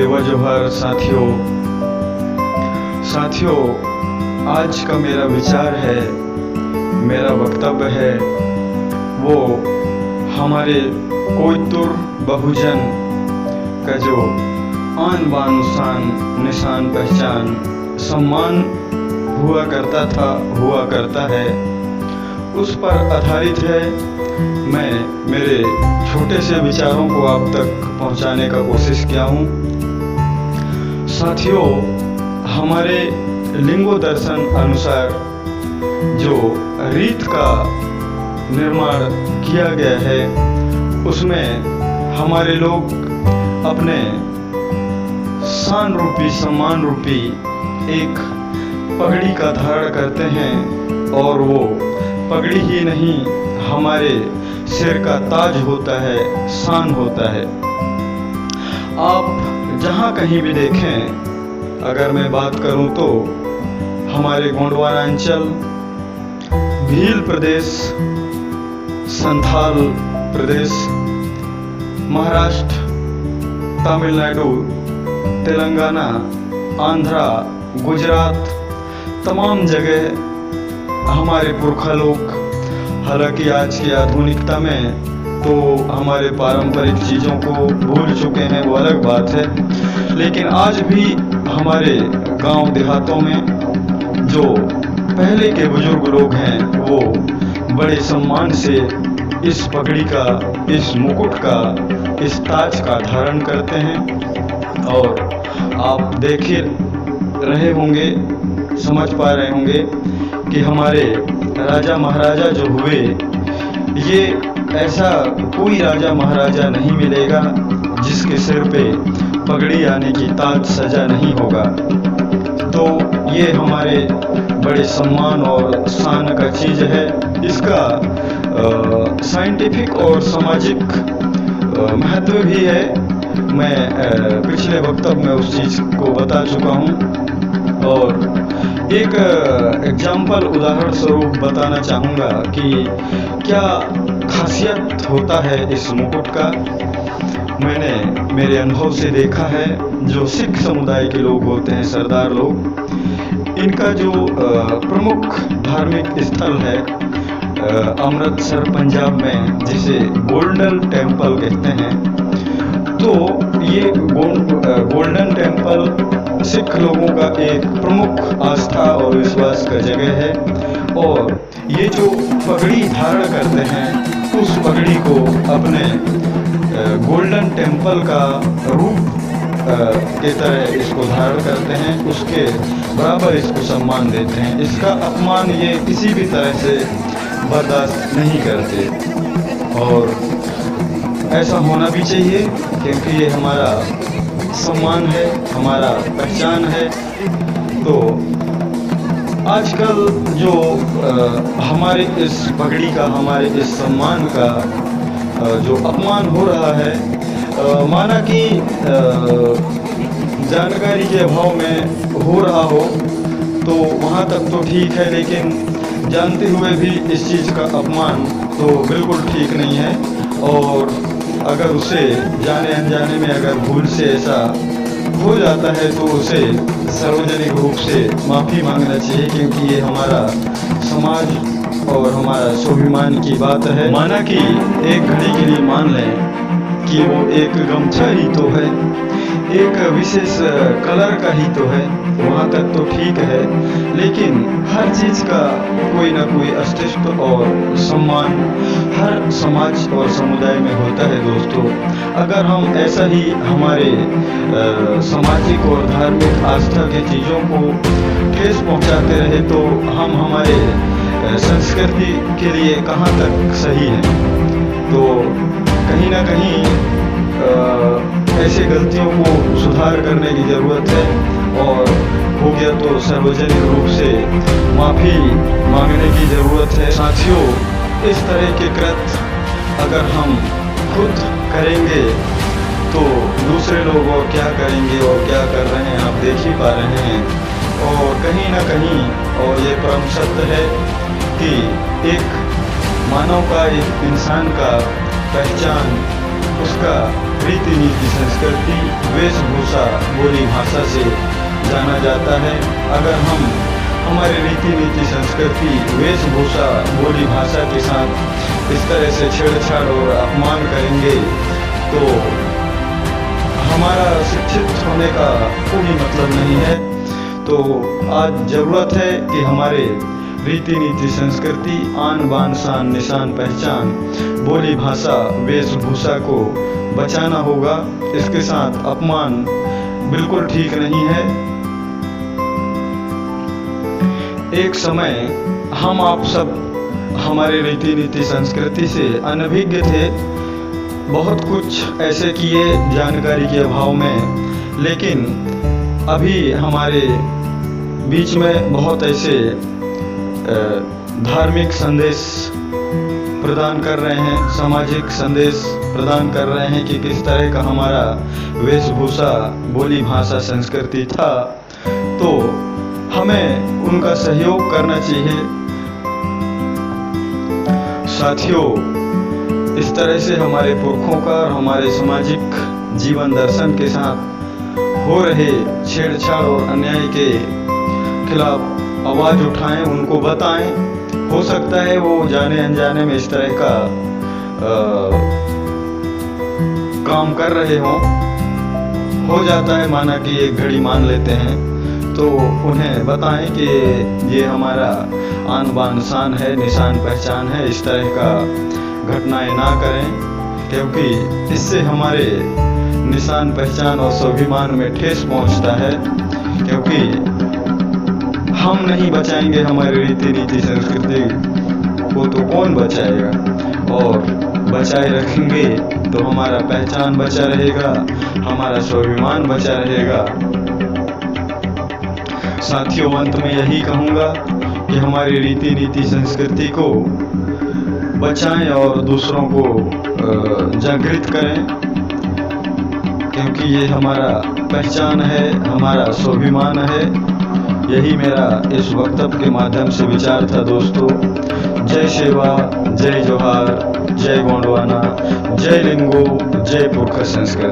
सेवा जोहर साथियों। आज का मेरा विचार है, मेरा वक्तव्य है वो हमारे कोयतुर बहुजन का जो आन बान शान निशान पहचान सम्मान हुआ करता था, हुआ करता है, उस पर आधारित है। मैं मेरे छोटे से विचारों को आप तक पहुंचाने का कोशिश किया हूं। साथियों, हमारे लिंगो दर्शन अनुसार जो रीत का निर्माण किया गया है, उसमें हमारे लोग अपने शान रूपी सम्मान रूपी एक पगड़ी का धारण करते हैं, और वो पगड़ी ही नहीं, हमारे सिर का ताज होता है, शान होता है। आप जहाँ कहीं भी देखें, अगर मैं बात करूं तो हमारे गोंडवाना अंचल, भील प्रदेश, संथाल प्रदेश, महाराष्ट्र, तमिलनाडु, तेलंगाना, आंध्रा, गुजरात, तमाम जगह हमारे पुरखा लोग, हालांकि आज की आधुनिकता में तो हमारे पारंपरिक चीज़ों को भूल चुके हैं, वो अलग बात है, लेकिन आज भी हमारे गांव देहातों में जो पहले के बुजुर्ग लोग हैं, वो बड़े सम्मान से इस पगड़ी का, इस मुकुट का, इस ताज का धारण करते हैं। और आप देख रहे होंगे, समझ पा रहे होंगे कि हमारे राजा महाराजा जो हुए, ये ऐसा कोई राजा महाराजा नहीं मिलेगा जिसके सिर पे पगड़ी यानी कि ताज सजा नहीं होगा। तो ये हमारे बड़े सम्मान और शान का चीज़ है। इसका साइंटिफिक और सामाजिक महत्व भी है। मैं पिछले वक्तव्य में उस चीज़ को बता चुका हूँ, और एक एग्जाम्पल उदाहरण स्वरूप बताना चाहूँगा कि क्या खासियत होता है इस मुकुट का। मैंने मेरे अनुभव से देखा है, जो सिख समुदाय के लोग होते हैं, सरदार लोग, इनका जो प्रमुख धार्मिक स्थल है अमृतसर पंजाब में, जिसे गोल्डन टेम्पल कहते हैं, तो ये गोल्डन टेम्पल सिख लोगों का एक प्रमुख आस्था और विश्वास का जगह है। और ये जो पगड़ी धारण करते हैं, उस पगड़ी को अपने गोल्डन टेम्पल का रूप की तरह इसको धारण करते हैं, उसके बराबर इसको सम्मान देते हैं। इसका अपमान ये किसी भी तरह से बर्दाश्त नहीं करते, और ऐसा होना भी चाहिए, क्योंकि ये हमारा सम्मान है, हमारा पहचान है। तो आजकल जो हमारे इस पगड़ी का, हमारे इस सम्मान का जो अपमान हो रहा है, माना कि जानकारी के अभाव में हो रहा हो, तो वहाँ तक तो ठीक है, लेकिन जानते हुए भी इस चीज़ का अपमान तो बिल्कुल ठीक नहीं है। और अगर उसे जाने अनजाने में अगर भूल से ऐसा हो जाता है, तो उसे सार्वजनिक रूप से माफ़ी मांगना चाहिए, क्योंकि ये हमारा समाज और हमारा स्वाभिमान की बात है। माना कि एक घड़ी के लिए मान लें कि वो एक गमछा ही तो है, एक विशेष कलर का ही तो है, वहाँ तक तो ठीक है, लेकिन हर चीज़ का कोई ना कोई अस्तित्व और सम्मान हर समाज और समुदाय में होता है। दोस्तों, अगर हम ऐसा ही हमारे सामाजिक और धार्मिक आस्था की चीज़ों को ठेस पहुँचाते रहे, तो हम हमारे संस्कृति के लिए कहाँ तक सही है। तो कहीं ना कहीं ऐसे गलतियों को सुधार करने की ज़रूरत है, और हो गया तो सार्वजनिक रूप से माफ़ी मांगने की ज़रूरत है। साथियों, इस तरह के कृत्य अगर हम खुद करेंगे, तो दूसरे लोग और क्या करेंगे और क्या कर रहे हैं आप देख ही पा रहे हैं। और कहीं ना कहीं, और ये परम सत्य है कि एक मानव का, एक इंसान का पहचान, उसका रीति नीति, संस्कृति, वेशभूषा वेशभूषा बोली भाषा से जाना जाता है। अगर हम हमारे रीति नीति संस्कृति वेशभूषा बोली भाषा के साथ इस तरह से छेड़छाड़ और अपमान करेंगे तो हमारा शिक्षित होने का कोई मतलब नहीं है। तो आज ज़रूरत है कि हमारे रीति नीति संस्कृति आन बान शान निशान पहचान बोली भाषा वेशभूषा को बचाना होगा। इसके साथ अपमान बिल्कुल ठीक नहीं है। एक समय हम आप सब हमारे रीति नीति संस्कृति से अनभिज्ञ थे, बहुत कुछ ऐसे किए जानकारी के अभाव में, लेकिन अभी हमारे बीच में बहुत ऐसे धार्मिक संदेश प्रदान कर रहे हैं, सामाजिक संदेश प्रदान कर रहे हैं कि किस तरह का हमारा वेशभूषा बोली भाषा संस्कृति था। तो हमें उनका सहयोग करना चाहिए। साथियों, इस तरह से हमारे पुरखों का और हमारे सामाजिक जीवन दर्शन के साथ हो रहे छेड़छाड़ और अन्याय के खिलाफ आवाज़ उठाएं, उनको बताएं। हो सकता है वो जाने अनजाने में इस तरह का काम कर रहे हों, हो जाता है, माना कि एक घड़ी मान लेते हैं, तो उन्हें बताएं कि ये हमारा आन बान शान है, निशान पहचान है, इस तरह का घटनाएं ना करें, क्योंकि इससे हमारे निशान पहचान और स्वाभिमान में ठेस पहुंचता है। क्योंकि हम नहीं बचाएंगे हमारी रीति नीति संस्कृति को तो कौन बचाएगा, और बचाए रखेंगे तो हमारा पहचान बचा रहेगा, हमारा स्वाभिमान बचा रहेगा। साथियों, अंत में यही कहूँगा कि हमारी रीति नीति संस्कृति को बचाएं और दूसरों को जागृत करें, क्योंकि ये हमारा पहचान है, हमारा स्वाभिमान है। यही मेरा इस वक्तव्य के माध्यम से विचार था दोस्तों। जय सेवा, जय जोहार, जय गोंडवाना, जय लिंगो, जय पुरखा संस्कृति।